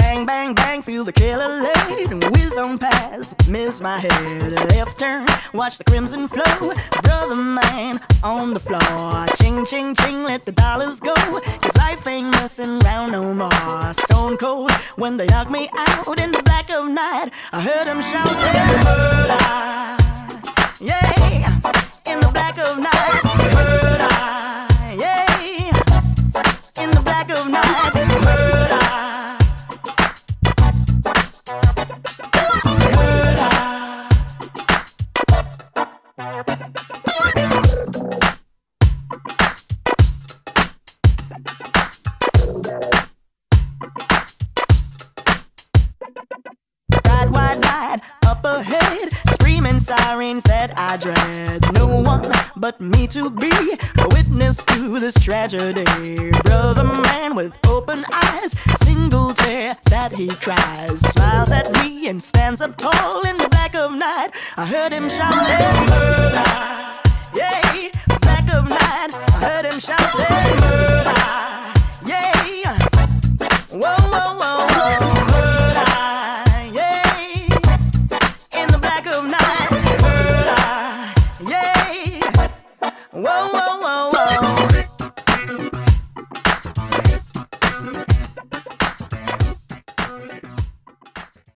Bang, bang, bang, feel the killer laid. Whiz on past, miss my head. Left turn, watch the crimson flow. Brother man on the floor. Ching, ching, ching, let the dollars go. Cause life ain't messing around no more. Stone cold when they knock me out in the black of night. I heard them shouting, murder. Yeah, in the black of night. Murder. Yeah, in the black of night. Murder. Wide up ahead, screaming sirens that I dread. No one but me to be a witness to this tragedy. Brother man with open eyes, single tear that he cries. Smiles at me and stands up tall in the black of night. I heard him shouting, murder. Yeah, black of night. I heard him shouting, murder. Yeah, whoa, whoa, whoa, whoa. Whoa, whoa, whoa.